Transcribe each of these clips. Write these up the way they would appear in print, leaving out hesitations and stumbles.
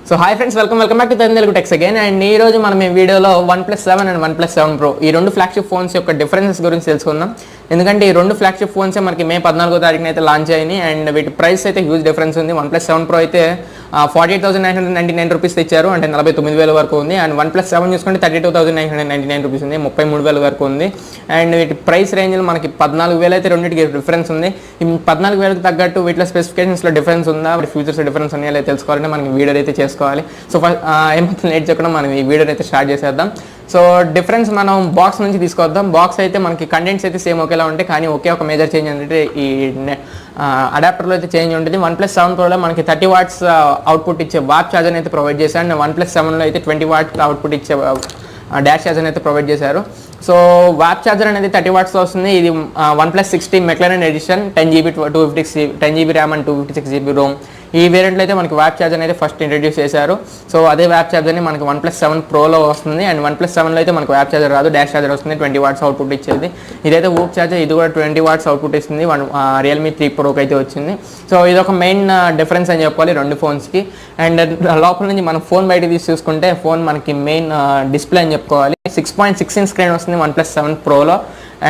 So hi friends, welcome back to Telugu techs again. And ఈ రోజు మనం ఈ వీడియోలో OnePlus 7 అండ్ OnePlus 7 Pro ఈ రెండు ఫ్లాగ్షిప్ ఫోన్స్ యొక్క డిఫరెన్సెస్ గురించి తెలుసుకుందాం. ఎందుకంటే ఈ రెండు ఫ్లాగ్షిప్ ఫోన్సే మనకి మే 14వ తారీఖున అయితే లాంచ్ అయ్యాయి అండ్ వీటి ప్రైస్ అయితే హ్యూజ్ డిఫరెన్స్ ఉంది. OnePlus 7 Pro అయితే 48,999 రూపీస్ ఇచ్చారు, అంటే 49,000 వరకు ఉంది. అండ్ OnePlus 7 చూసుకుంటే 32,999 రూపీస్ ఉంది, 33,000 వరకు ఉంది. అండ్ వీటి ప్రైస్ రేంజ్లో మనకి 14,000 అయితే రెండింటికి డిఫరెన్స్ ఉంది. ఈ 14,000కి తగ్గట్టు వీటిలో స్పెసిఫికేషన్స్లో డిఫరెన్స్ ఉందా, వాటి ఫ్యూచర్స్ డిఫరెన్స్ ఉన్నాయా లేదా తెలుసుకోవాలంటే మనకి వీడియో అయితే చేసుకోవాలి. సో ఏమైతే లేట్ చేయకుండా మనం ఈ వీడియో అయితే స్టార్ట్ చేసేద్దాం. సో డిఫరెన్స్ మనం బాక్స్ నుంచి తీసుకొద్దాం. బాక్స్ అయితే మనకి కంటెంట్స్ అయితే సేమ్ ఒకేలా ఉంటాయి, కానీ ఒకే ఒక మేజర్ చేంజ్ అంటే ఈ అడాప్టర్లో అయితే చేంజ్ ఉంటుంది. OnePlus 7 Proలో మనకి 30 వాట్స్ అవుట్పుట్ ఇచ్చే వాప్ ఛార్జర్ అయితే ప్రొవైడ్ చేశారు. అండ్ OnePlus 7లో అయితే 20 వాట్స్ అవుట్పుట్ ఇచ్చే డాష్ ఛార్జర్ అయితే ప్రొవైడ్ చేశారు. సో వాప్ ఛార్జర్ అనేది 30 వాట్స్లో వస్తుంది. ఇది OnePlus 6T McLaren edition 10GB 10GB RAM and 256GB ROM. ఈ వేరియంట్లో అయితే మనకి వాప్ ఛార్జర్ అయితే ఫస్ట్ ఇంట్రడ్యూస్ చేశారు. సో అదే వాప్ ఛార్జర్ని మనకి OnePlus 7 Proలో వస్తుంది. అండ్ OnePlus 7లో అయితే మనకి వాప్ ఛార్జర్ రాదు, డాష్ ఛార్జర్ వస్తుంది, 20 వాట్స్ అవుట్పుట్ ఇచ్చేది. ఇదైతే వూక్ ఛార్జర్, ఇది కూడా 20 వాట్స్ అవుట్పుట్ ఇస్తుంది. Realme 3 Proకి అయితే వచ్చింది. సో ఇది ఒక మెయిన్ డిఫరెన్స్ అని చెప్పాలి రెండు ఫోన్స్కి. అండ్ లోపల నుంచి మనం ఫోన్ బయట తీసి చూసుకుంటే ఫోన్ మనకి మెయిన్ డిస్ప్లే అని చెప్పుకోవాలి. 6.6 ఇంచ్ స్క్రీన్ వస్తుంది OnePlus 7 Proలో.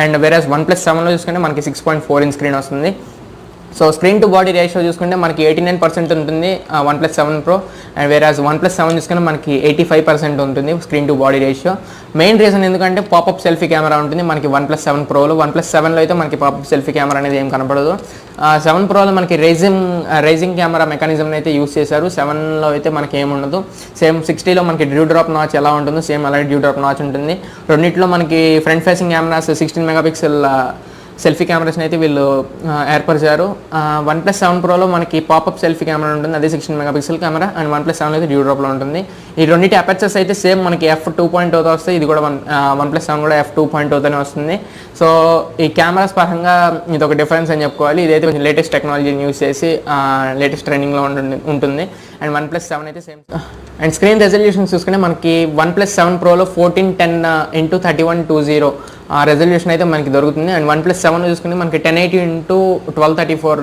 అండ్ వేరేస్ OnePlus 7లో చూసుకుంటే మనకి 6.4 ఇంచ్ స్క్రీన్ వస్తుంది. So screen to body ratio చూసుకుంటే మనకి 89% ఉంటుంది OnePlus 7 Pro. And whereas OnePlus 7 చూసుకుంటే మనకి 85% ఉంటుంది screen to body ratio. Main reason ఎందుకంటే పాపప్ సెల్ఫీ కెమెరా ఉంటుంది మనకి OnePlus 7 Proలో. OnePlus 7లో అయితే మనకి పాపప్ సెల్ఫీ కెమెరా అనేది ఏం కనపడదు. 7 Proలో మనకి రైజింగ్ కెమెరా మెకానిజంని అయితే యూస్ చేశారు. 7లో అయితే మనకి ఏముండదు. సేమ్ 60లో మనకి డ్యూ డ్రాప్ నాచ్ ఎలా ఉంటుందో సేమ్ అలాగే డ్యూ డ్రాప్ నాచ్ ఉంటుంది. రెండింటిలో మనకి front facing cameras 16 megapixel selfie కెమెరాస్ని అయితే వీళ్ళు ఏర్పరిచారు. OnePlus 7 Proలో మనకి పాపప్ సెల్ఫీ కెమెరా ఉంటుంది, అదే 16 మెగాపిక్సెల్ కెమెరా. అండ్ OnePlus 7లో అయితే డ్యూ డ్రాప్లో ఉంటుంది. ఈ రెండింటి అపర్చర్స్ అయితే సేమ్ మనకి f2.0తో వస్తాయి. ఇది కూడా OnePlus 7 కూడా f2.0తోనే వస్తుంది. సో ఈ కెమెరాస్ పరంగా ఇది ఒక డిఫరెన్స్ అని చెప్పుకోవాలి. ఇదైతే కొంచెం లేటెస్ట్ టెక్నాలజీని యూస్ చేసి లేటెస్ట్ ట్రెండింగ్లో ఉంటుంది. అండ్ OnePlus 7 అయితే సేమ్. అండ్ స్క్రీన్ రెజల్యూషన్ చూసుకుంటే మనకి OnePlus 7 Proలో 1410x3120 రెజల్యూషన్ అయితే మనకి దొరుకుతుంది. అండ్ OnePlus 7 చూసుకుంటే మనకి 1080x1234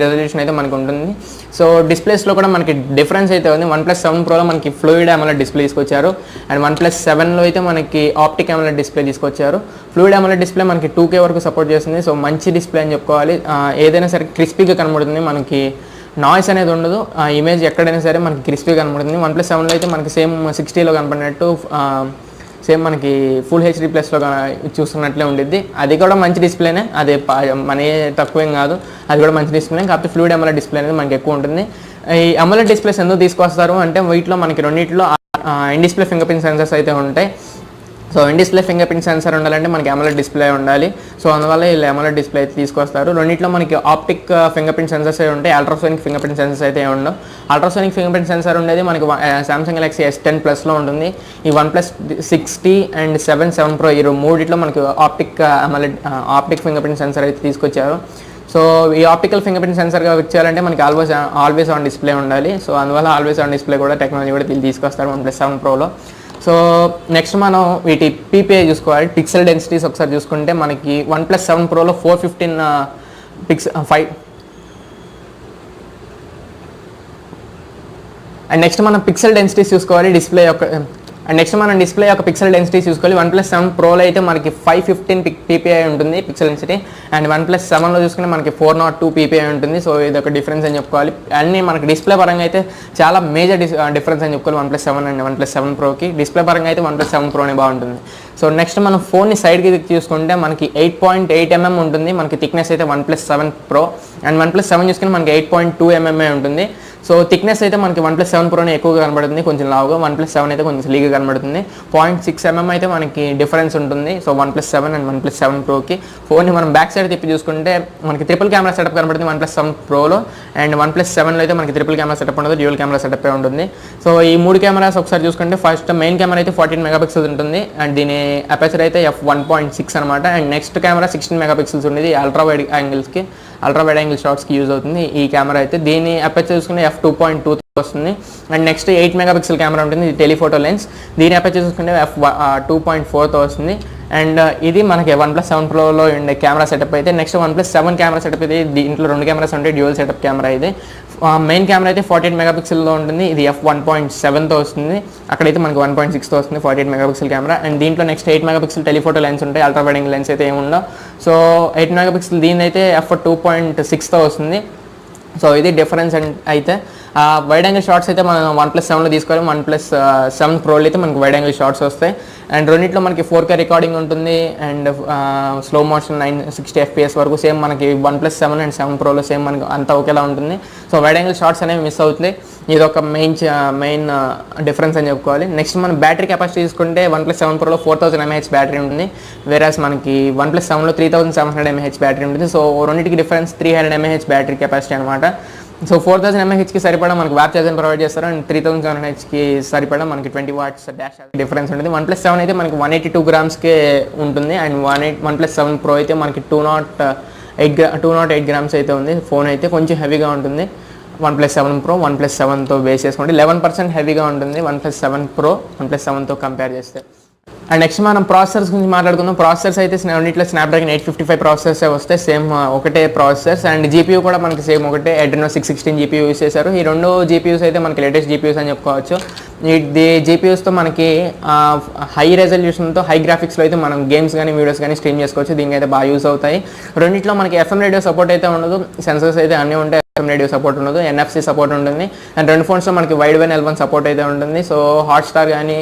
రెజల్యూషన్ అయితే మనకి ఉంటుంది. సో డిస్ప్లేస్లో కూడా మనకి డిఫరెన్స్ అయితే ఉంది. OnePlus 7 Proలో మనకి ఫ్లూయిడ్ AMOLED డిస్ప్లే తీసుకొచ్చారు. అండ్ OnePlus 7లో అయితే మనకి ఆప్టిక్ AMOLED డిస్ప్లే తీసుకొచ్చారు. ఫ్లూయిడ్ AMOLED డిస్ప్లే మనకి 2K వరకు సపోర్ట్ చేస్తుంది. సో మంచి డిస్ప్లే అని చెప్పుకోవాలి. ఏదైనా సరే క్రిస్పీగా కనబడుతుంది, మనకి నాయిస్ అనేది ఉండదు. ఇమేజ్ ఎక్కడైనా సరే మనకి క్రిస్పీగా కనబడుతుంది. OnePlus 7లో అయితే మనకి సేమ్ 60లో కనపడినట్టు సేమ్ మనకి ఫుల్ హెచ్డీ ప్లస్లో చూస్తున్నట్లే ఉండిద్ది. అది కూడా మంచి డిస్ప్లేనే, అదే మన తక్కువేం కాదు, అది కూడా మంచి డిస్ప్లేనే. కాకపోతే ఫ్లూయిడ్ AMOLED డిస్ప్లే అనేది మనకి ఎక్కువ ఉంటుంది. ఈ AMOLED డిస్ప్లేస్ ఎందుకు తీసుకొస్తారు అంటే వీటిలో మనకి రెండింటిలో in display finger print sensors అయితే ఉంటాయి. So in display finger print sensor ఉండాలంటే మనకి AMOLED డిస్ప్లే ఉండాలి. సో అందువల్ల వీళ్ళు AMOLED డిస్ప్లే అయితే తీసుకొస్తారు. రెండింటిలో మనకి ఆప్టిక్ ఫింగర్ ప్రింట్ సెన్సర్స్ అయితే ఉంటాయి, అల్ట్రాసోనిక్ ఫింగర్ ప్రింట్ సెన్సర్స్ అయితే ఉండవు. అల్ట్రాసోనిక్ ఫింగర్ ప్రింట్ సెన్సర్ ఉండేది మనకి Samsung Galaxy S10 Plusలో ఉంటుంది. ఈ OnePlus 6T అండ్ 7 Pro ఈ మూడిట్లో మనకి ఆప్టిక్ ఫింగర్ ప్రింట్ సెన్సర్ అయితే తీసుకొచ్చారు. సో ఈ ఆప్టికల్ ఫింగర్ ప్రింట్ సెన్సర్గా వచ్చేయాలంటే మనకి ఆల్వేస్ ఆన్ డిస్ప్లే ఉండాలి. సో అందువల్ల ఆల్వేస్ ఆన్ డిస్ప్లే కూడా టెక్నాలజీ కూడా తీసుకొస్తారు OnePlus 7 Proలో. సో నెక్స్ట్ మనం వీటి PPI చూసుకోవాలి, పిక్సెల్ డెన్సిటీస్ ఒకసారి చూసుకుంటే మనకి OnePlus 7 Proలో 415 అండ్ నెక్స్ట్ మనం పిక్సెల్ డెన్సిటీస్ చూసుకోవాలి. డిస్ప్లే యొక్క పిక్సెల్ డెన్సిటీ చూసుకోవాలి. OnePlus 7 Proలో అయితే మనకి 515 PPI ఉంటుంది పిక్సెల్ డెన్సిటీ. అండ్ OnePlus 7లో చూసుకుంటే మనకి 402 PPI ఉంటుంది. సో ఇది ఒక డిఫరెన్స్ అని చెప్పుకోవాలి. అన్నీ మనకి డిస్ప్లే పరంగా అయితే చాలా మేజర్ డిఫరెన్స్ అని చెప్పుకోవాలి OnePlus 7 అండ్ OnePlus 7 Proకి. డిస్ప్లే పరంగా అయితే OnePlus 7 Proనే బాగుంటుంది. సో నెక్స్ట్ మనం ఫోన్ని సైడ్కి చూసుకుంటే మనకి 8.8mm ఉంటుంది మనకి థిక్నెస్ అయితే OnePlus 7 Pro. అండ్ OnePlus 7 చూసుకుంటే మనకి 8.2mm ఉంటుంది. సో థిక్నెస్ అయితే మనకి OnePlus 7 Proనే ఎక్కువగా కనబడుతుంది, కొంచెం లావుగా. OnePlus 7 అయితే కొంచెం స్లీగా కనబడుతుంది. 0.6mm అయితే మనకి డిఫరెన్స్ ఉంటుంది. So OnePlus 7 and OnePlus 7 Proకి. ఫోన్ని మనం బ్యాక్ సైడ్ తిప్పి చూసుకుంటే మనకి ట్రిపుల్ కెమెరా సెటప్ కనబడుతుంది OnePlus 7 Proలో. అండ్ OnePlus 7లో అయితే మనకి ట్రిపుల్ కెమెరా సెటప్ ఉండదు, డ్యూయల్ కెమెరా సెటప్ ఉంటుంది. సో ఈ మూడు కెమెరాస్ ఒకసారి చూసుకుంటే ఫస్ట్ మెయిన్ కెమెరా అయితే 14 మెగాపిక్సెల్స్ ఉంటుంది. అండ్ దీని అపర్చర్ అయితే f1.6 అనమాట. అండ్ నెక్స్ట్ కెమెరా 16 మెగాపిక్సెల్స్ ఉండేది. అల్ట్రా వైడ్ యాంగిల్ షాట్స్కి యూజ్ అవుతుంది ఈ కెమెరా అయితే. దీని అపర్చర్ చూసుకుంటే f2.2 వస్తుంది. అండ్ నెక్స్ట్ 8 మెగాపిక్సెల్ కెమెరా ఉంటుంది, ఇది టెలిఫోటో లెన్స్. దీని అపర్చర్ చూసుకుంటే f2.4తో వస్తుంది. అండ్ ఇది మనకి OnePlus 7 Proలో ఉండే కెమెరా సెటప్ అయితే. నెక్స్ట్ OnePlus 7 కెమెరా సెటప్ అయితే దీంట్లో రెండు కెమెరాస్ ఉంటాయి, డ్యూయల్ సెటప్ కెమెరా ఇది. మెయిన్ కెమెరా అయితే 48 మెగాపిక్సెల్లో ఉంటుంది. ఇది f1.7తో వస్తుంది. అక్కడైతే మనకి 1.6తో వస్తుంది 48 మెగాపిక్సెల్ కెమెరా. అండ్ దీంట్లో నెక్స్ట్ 8 మెగాపిక్సెల్ టెలిఫోటో లెన్స్ ఉంటాయి. అల్ట్రా వైడ్ యాంగిల్ లెన్స్ అయితే ఏముండవు. సో 8 మెగాపిక్సెల్ దీని అయితే f2.6తో వస్తుంది. సో ఇది డిఫరెన్స్ అయితే వైడ్ యాంగిల్ షార్ట్స్ అయితే మనం OnePlus 7లో తీసుకోవాలి. OnePlus 7 Proలో అయితే మనకి వైడ్ యాంగిల్ షార్ట్స్ వస్తాయి. అండ్ రెండింటిలో మనకి 4K రికార్డింగ్ ఉంటుంది. అండ్ స్లో మోషన్ 960 FPS వరకు సేమ్ మనకి OnePlus 7 అండ్ 7 Proలో సేమ్ మనకి అంతా ఒకేలా ఉంటుంది. సో వైడ్ యాంగిల్ షార్ట్స్ అనేవి మిస్ అవుతుంది. ఇది ఒక మెయిన్ డిఫరెన్స్ అని చెప్పుకోవాలి. నెక్స్ట్ మనం బ్యాటరీ కెపాసిటీ తీసుకుంటే OnePlus 7 Proలో 4000 mAh బ్యాటరీ ఉంటుంది. వేరేస్ మనకి OnePlus 7లో 3700 mAh బ్యాటరీ ఉంటుంది. సో రెండింటికి డిఫరెన్స్ 300 mAh బ్యాటరీ కెపాసిటీ అనమాట. సో 4000 mAhకి సరిపడా మనకి వాట్ ఛార్జర్ ప్రొవైడ్ చేస్తారు. అండ్ 3700Hకి సరిపడా మనకి 20 watts డాష్ డిఫరెన్స్ ఉంటుంది. OnePlus 7 అయితే మనకి 182 grams ఉంటుంది. అండ్ OnePlus 7 Pro అయితే మనకి 208 grams అయితే ఉంది. ఫోన్ అయితే కొంచెం హెవీగా ఉంటుంది. OnePlus 7 Pro OnePlus 7తో బేస్ చేసుకుంటే 11% హెవీగా ఉంటుంది OnePlus 7 Pro OnePlus 7తో కంపేర్ చేస్తే. అండ్ నెక్స్ట్ మనం ప్రాసెసర్స్ గురించి మాట్లాడుకుందాం. ప్రాసెసర్స్ అయితే రెండిట్లో స్నాప్డ్రాగన్ 855 ప్రాసెసర్స్ వస్తాయి. సేమ్ ఒకటే ప్రాసెసర్స్. అండ్ జీపీయూ కూడా మనకి సేమ్ ఒకటే Adreno 616 జీపీయూ యూస్ చేశారు. ఈ రెండు జీపీయూస్ అయితే మనకి లేటెస్ట్ జీపీయూస్ అని చెప్పుకోవచ్చు. ఈ జీపీయూస్తో మనకి హై రెజల్యూషన్తో హై గ్రాఫిక్స్లో అయితే మనం గేమ్స్ కానీ వీడియోస్ కానీ స్ట్రీమ్ చేసుకోవచ్చు. దీనికి అయితే బాగా యూస్ అవుతాయి. రెండింటిలో మనకి FM రేడియో సపోర్ట్ అయితే ఉండదు. సెన్సర్స్ అయితే అన్నీ ఉంటాయి. FM రేడియో సపోర్ట్ ఉండదు. NFC సపోర్ట్ ఉంటుంది. అండ్ రెండు ఫోన్స్లో మనకి వైడ్ వన్ L1 సపోర్ట్ అయితే ఉంటుంది. సో హాట్స్టార్ కానీ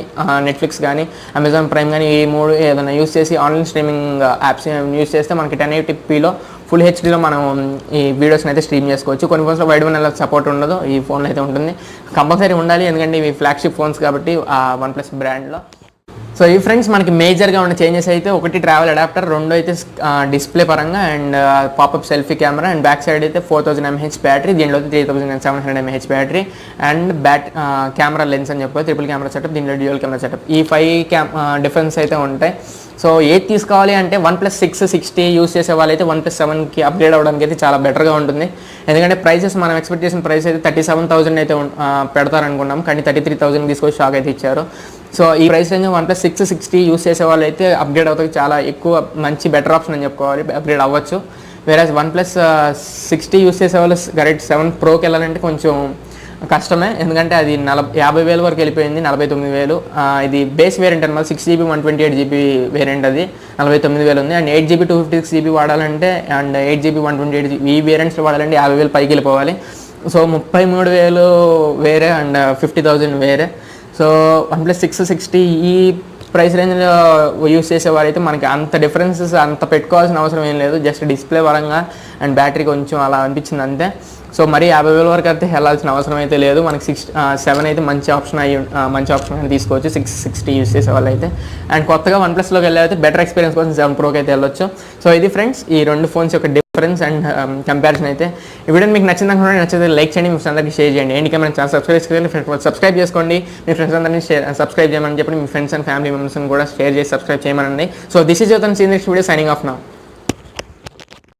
నెట్ఫ్లిక్స్ కానీ అమెజాన్ ప్రైమ్ కానీ ఈ మూడు ఏదైనా యూస్ చేసి ఆన్లైన్ స్ట్రీమింగ్ యాప్స్ యూస్ చేస్తే మనకి 1080pలో ఫుల్ హెచ్డీలో మనం ఈ వీడియోస్ని అయితే స్ట్రీమ్ చేసుకోవచ్చు. కొన్ని ఫోన్స్లో వైడ్ వన్ L1 సపోర్ట్ ఉండదు. ఈ ఫోన్లో అయితే ఉంటుంది. కంపల్సరీ ఉండాలి, ఎందుకంటే ఇవి ఫ్లాగ్షిప్ ఫోన్స్ కాబట్టి OnePlus బ్రాండ్లో. సో ఈ ఫ్రెండ్స్ మనకి మేజర్గా ఉన్న చేంజెస్ అయితే ఒకటి ట్రావెల్ అడాప్టర్, రెండు అయితే డిస్ప్లే పరంగా and popup selfie camera. And back side అయితే 4000 mAh బ్యాటరీ, దీంట్లో 3700 mAh battery. And camera lens అని చెప్పి ట్రిపుల్ కెమెరా సెటప్, దీంట్లో డ్యూయల్ కెమెరా సెటప్. ఈ 5 డిఫరెన్స్ అయితే ఉంటాయి. సో ఏది తీసుకోవాలి అంటే OnePlus 660 యూస్ చేసే వాళ్ళైతే OnePlus 7కి అప్గ్రేడ్ అవ్వడానికి అయితే చాలా బెటర్గా ఉంటుంది. ఎందుకంటే ప్రైసెస్ మనం ఎక్స్పెక్ట్ చేసిన ప్రైస్ అయితే 37,000 అయితే పెడతారనుకున్నాం, కానీ 33,000 తీసుకొని షాక్ అయితే ఇచ్చారు. సో ఈ ప్రైస్ రేంజ్ OnePlus 660 యూస్ చేసే వాళ్ళు అయితే అప్గ్రేడ్ అవుతాయి, చాలా ఎక్కువ మంచి బెటర్ ఆప్షన్ అని చెప్పుకోవాలి, అప్గ్రేడ్ అవ్వచ్చు. వేరే OnePlus 60 యూస్ చేసే వాళ్ళు కరెక్ట్ 7 Proకి వెళ్ళాలంటే కొంచెం కష్టమే, ఎందుకంటే అది 50,000 వరకు వెళ్ళిపోయింది, 49,000. ఇది బేస్ వేరియంట్ అనమాట, 6GB 128GB వేరియంట్, అది 49,000 ఉంది. అండ్ 8GB 256GB వాడాలంటే అండ్ 8GB 128GB ఈ వేరియంట్స్లో వాడాలంటే 50,000 పైకి వెళ్ళిపోవాలి. సో 33,000 వేరే అండ్ 50,000 వేరే. సో OnePlus 660 ఈ ప్రైస్ రేంజ్లో యూస్ చేసేవారైతే మనకి అంత డిఫరెన్సెస్ అంత పెట్టుకోవాల్సిన అవసరం ఏం లేదు. జస్ట్ డిస్ప్లే పరంగా అండ్ బ్యాటరీ కొంచెం అలా అనిపించింది అంతే. సో మరి 50,000 వరకు అయితే వెళ్ళాల్సిన అవసరం అయితే లేదు. మనకి 7 అయితే మంచి ఆప్షన్ అని తీసుకోవచ్చు 660 యూస్ చేసే వాళ్ళు అయితే. అండ్ కొత్తగా OnePlusలోకి వెళ్ళైతే బెటర్ ఎక్స్పీరియన్స్ కోసం 7 Proకి అయితే వెళ్ళొచ్చు. సో ఇది ఫ్రెండ్స్ ఈ రెండు ఫోన్స్ యొక్క డిఫరెన్స్ అండ్ కంపారిజన్ అయితే. ఈ వీడియో మీకు నచ్చితే లైక్ చేయండి, మీ ఫ్రెండ్స్ అందరికీ షేర్ చేయండి. ఏంటి మన ఛానల్ సబ్స్క్రైబ్ చేసుకోండి, మీ ఫ్రెండ్స్ అందరినీ సబ్స్క్రైబ్ చేయమని చెప్పి మీ ఫ్రెండ్స్ అండ్ ఫ్యామిలీ మెంబర్స్ని కూడా షేర్ చేసి సబ్స్క్రైబ్ చేయమనండి. So this is your next video, signing off now.